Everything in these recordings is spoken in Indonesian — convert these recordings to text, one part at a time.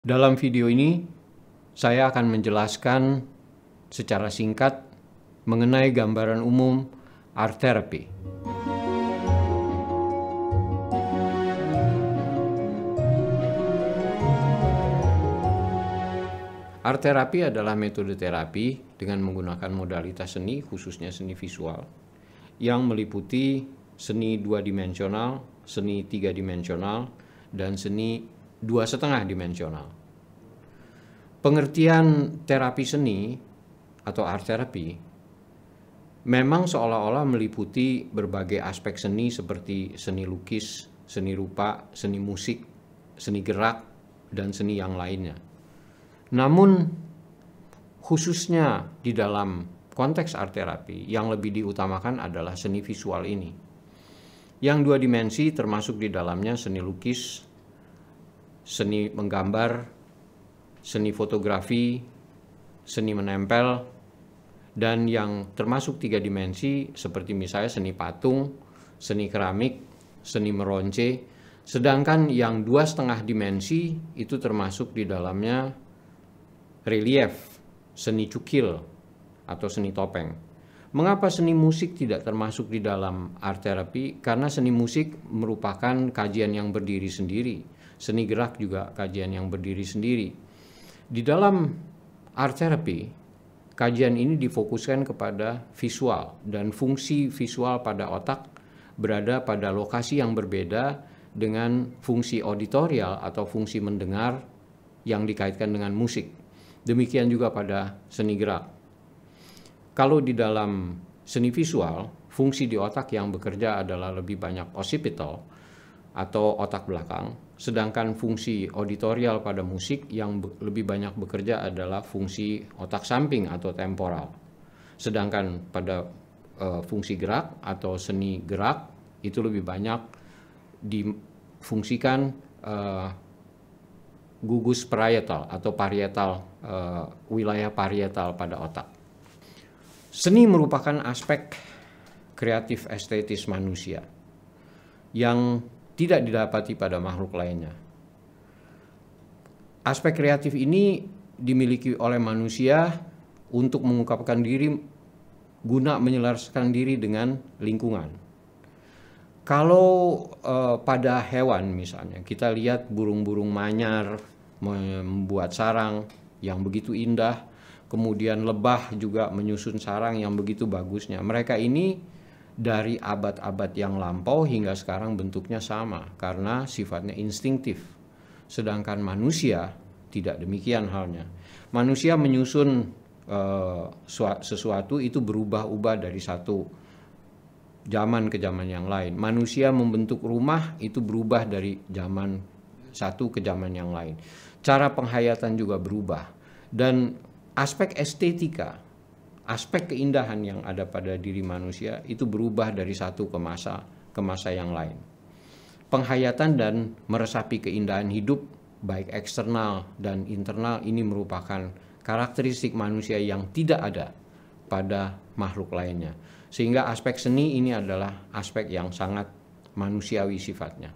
Dalam video ini, saya akan menjelaskan secara singkat mengenai gambaran umum art therapy. Art therapy adalah metode terapi dengan menggunakan modalitas seni, khususnya seni visual, yang meliputi seni 2-dimensional, seni 3-dimensional, dan seni 2,5 dimensional. Pengertian terapi seni atau art therapy memang seolah-olah meliputi berbagai aspek seni seperti seni lukis, seni rupa, seni musik, seni gerak, dan seni yang lainnya. Namun khususnya di dalam konteks art therapy yang lebih diutamakan adalah seni visual ini. Yang 2 dimensi termasuk di dalamnya seni lukis, seni menggambar, seni fotografi, seni menempel, dan yang termasuk 3 dimensi seperti misalnya seni patung, seni keramik, seni meronce, sedangkan yang 2,5 dimensi itu termasuk di dalamnya relief, seni cukil, atau seni topeng. Mengapa seni musik tidak termasuk di dalam art therapy? Karena seni musik merupakan kajian yang berdiri sendiri. Seni gerak juga kajian yang berdiri sendiri. Di dalam art therapy, kajian ini difokuskan kepada visual dan fungsi visual pada otak berada pada lokasi yang berbeda dengan fungsi auditorial atau fungsi mendengar yang dikaitkan dengan musik. Demikian juga pada seni gerak. Kalau di dalam seni visual, fungsi di otak yang bekerja adalah lebih banyak occipital atau otak belakang, sedangkan fungsi auditorial pada musik yang lebih banyak bekerja adalah fungsi otak samping atau temporal. Sedangkan pada fungsi gerak atau seni gerak itu lebih banyak difungsikan gugus parietal atau parietal, wilayah parietal pada otak. Seni merupakan aspek kreatif estetis manusia yang tidak didapati pada makhluk lainnya. Aspek kreatif ini dimiliki oleh manusia untuk mengungkapkan diri guna menyelaraskan diri dengan lingkungan. Kalau pada hewan misalnya, kita lihat burung-burung manyar membuat sarang yang begitu indah, kemudian lebah juga menyusun sarang yang begitu bagusnya. Mereka ini dari abad-abad yang lampau hingga sekarang bentuknya sama karena sifatnya instinktif. Sedangkan manusia tidak demikian halnya. Manusia menyusun sesuatu itu berubah-ubah dari satu zaman ke zaman yang lain. Manusia membentuk rumah itu berubah dari zaman satu ke zaman yang lain. Cara penghayatan juga berubah. Dan aspek estetika, aspek keindahan yang ada pada diri manusia itu berubah dari satu ke masa yang lain. Penghayatan dan meresapi keindahan hidup baik eksternal dan internal ini merupakan karakteristik manusia yang tidak ada pada makhluk lainnya. Sehingga aspek seni ini adalah aspek yang sangat manusiawi sifatnya.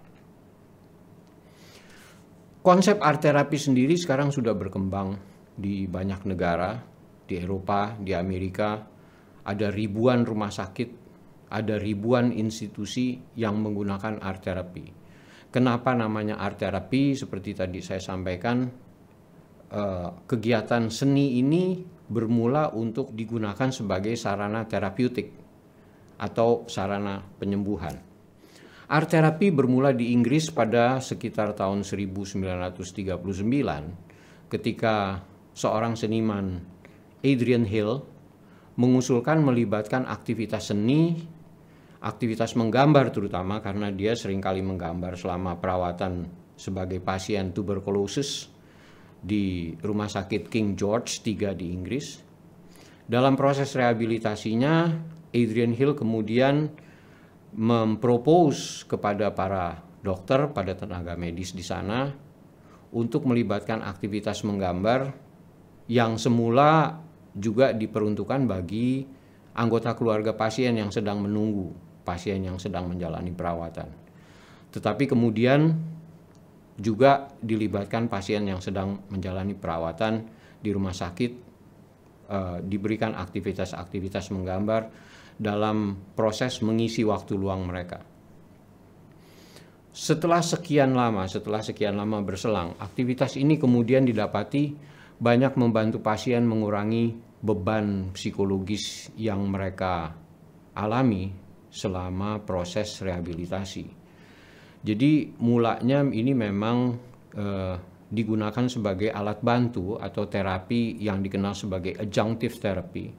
Konsep art therapy sendiri sekarang sudah berkembang di banyak negara. Di Eropa, di Amerika, ada ribuan rumah sakit, ada ribuan institusi yang menggunakan art therapy. Kenapa namanya art therapy? Seperti tadi saya sampaikan, kegiatan seni ini bermula untuk digunakan sebagai sarana terapeutik atau sarana penyembuhan. Art therapy bermula di Inggris pada sekitar tahun 1939 ketika seorang seniman Adrian Hill mengusulkan melibatkan aktivitas seni, aktivitas menggambar terutama karena dia seringkali menggambar selama perawatan sebagai pasien tuberkulosis di Rumah Sakit King George III di Inggris. Dalam proses rehabilitasinya, Adrian Hill kemudian mempropose kepada para dokter, pada tenaga medis di sana untuk melibatkan aktivitas menggambar yang semula juga diperuntukkan bagi anggota keluarga pasien yang sedang menunggu, pasien yang sedang menjalani perawatan. Tetapi kemudian juga dilibatkan pasien yang sedang menjalani perawatan di rumah sakit, diberikan aktivitas-aktivitas menggambar dalam proses mengisi waktu luang mereka. Setelah sekian lama berselang, aktivitas ini kemudian didapati banyak membantu pasien mengurangi beban psikologis yang mereka alami selama proses rehabilitasi. Jadi mulanya ini memang digunakan sebagai alat bantu atau terapi yang dikenal sebagai adjunctive therapy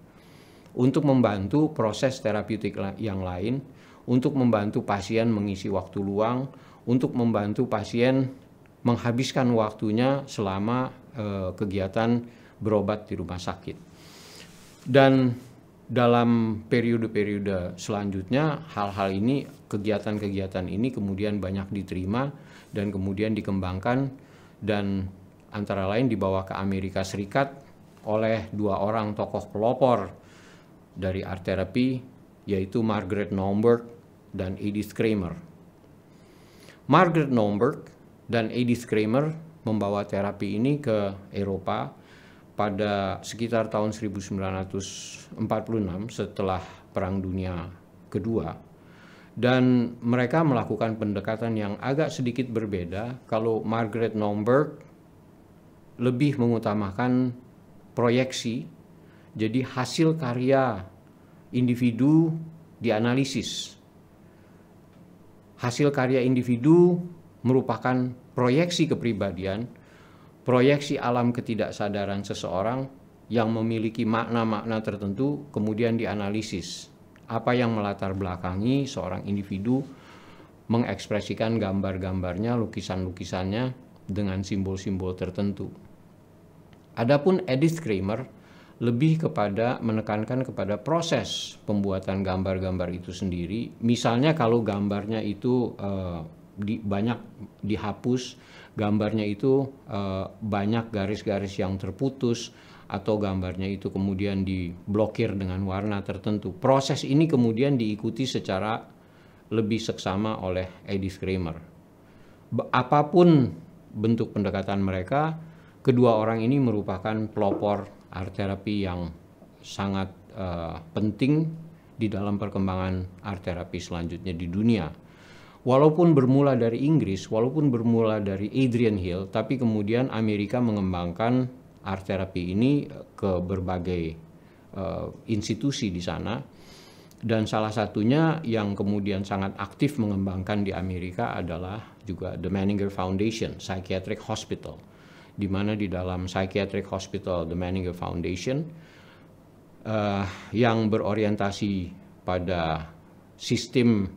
untuk membantu proses terapeutik yang lain, untuk membantu pasien mengisi waktu luang, untuk membantu pasien menghabiskan waktunya selama kegiatan berobat di rumah sakit. Dan dalam periode-periode selanjutnya, hal-hal ini, kegiatan-kegiatan ini kemudian banyak diterima dan kemudian dikembangkan, dan antara lain dibawa ke Amerika Serikat oleh dua orang tokoh pelopor dari art therapy, yaitu Margaret Naumburg dan Edith Kramer. Margaret Naumburg dan Edith Kramer membawa terapi ini ke Eropa pada sekitar tahun 1946 setelah Perang Dunia Kedua. Dan mereka melakukan pendekatan yang agak sedikit berbeda. Kalau Margaret Naumburg lebih mengutamakan proyeksi, jadi hasil karya individu dianalisis. Hasil karya individu merupakan proyeksi kepribadian, proyeksi alam ketidaksadaran seseorang yang memiliki makna-makna tertentu, kemudian dianalisis. Apa yang melatar belakangi seorang individu mengekspresikan gambar-gambarnya, lukisan-lukisannya dengan simbol-simbol tertentu. Adapun Edith Kramer lebih kepada menekankan kepada proses pembuatan gambar-gambar itu sendiri. Misalnya kalau gambarnya itu banyak dihapus, gambarnya itu banyak garis-garis yang terputus, atau gambarnya itu kemudian diblokir dengan warna tertentu. Proses ini kemudian diikuti secara lebih seksama oleh Edith Kramer. Apapun bentuk pendekatan mereka, kedua orang ini merupakan pelopor art therapy yang sangat penting di dalam perkembangan art therapy selanjutnya di dunia. Walaupun bermula dari Inggris, walaupun bermula dari Adrian Hill, tapi kemudian Amerika mengembangkan art therapy ini ke berbagai institusi di sana. Dan salah satunya yang kemudian sangat aktif mengembangkan di Amerika adalah juga The Menninger Foundation, Psychiatric Hospital, di mana di dalam Psychiatric Hospital The Menninger Foundation yang berorientasi pada sistem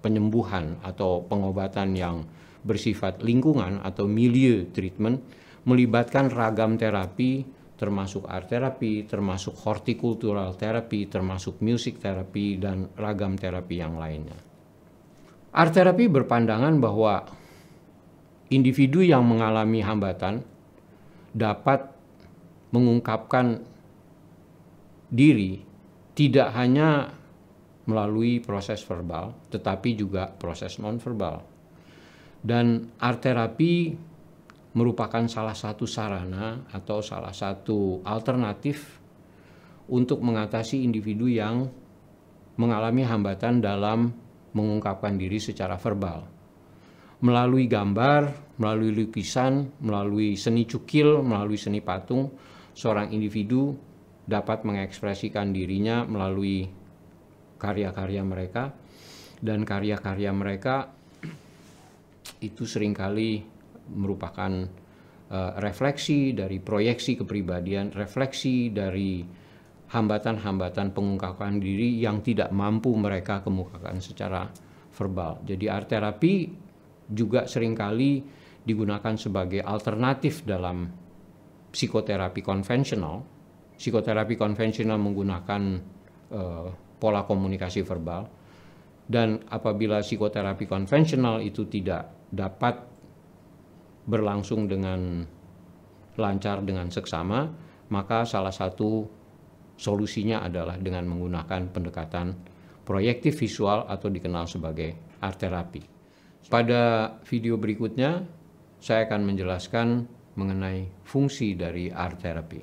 penyembuhan atau pengobatan yang bersifat lingkungan atau milieu treatment, melibatkan ragam terapi termasuk art therapy, termasuk horticultural therapy, termasuk music therapy, dan ragam terapi yang lainnya. Art therapy berpandangan bahwa individu yang mengalami hambatan dapat mengungkapkan diri tidak hanya melalui proses verbal, tetapi juga proses nonverbal. Dan art therapy merupakan salah satu sarana atau salah satu alternatif untuk mengatasi individu yang mengalami hambatan dalam mengungkapkan diri secara verbal. Melalui gambar, melalui lukisan, melalui seni cukil, melalui seni patung, seorang individu dapat mengekspresikan dirinya melalui karya-karya mereka, dan karya-karya mereka itu seringkali merupakan refleksi dari proyeksi kepribadian, refleksi dari hambatan-hambatan pengungkapan diri yang tidak mampu mereka kemukakan secara verbal. Jadi art therapy juga seringkali digunakan sebagai alternatif dalam psikoterapi konvensional. Psikoterapi konvensional menggunakan pola komunikasi verbal, dan apabila psikoterapi konvensional itu tidak dapat berlangsung dengan lancar, dengan seksama, maka salah satu solusinya adalah dengan menggunakan pendekatan proyektif visual atau dikenal sebagai art therapy. Pada video berikutnya, saya akan menjelaskan mengenai fungsi dari art therapy.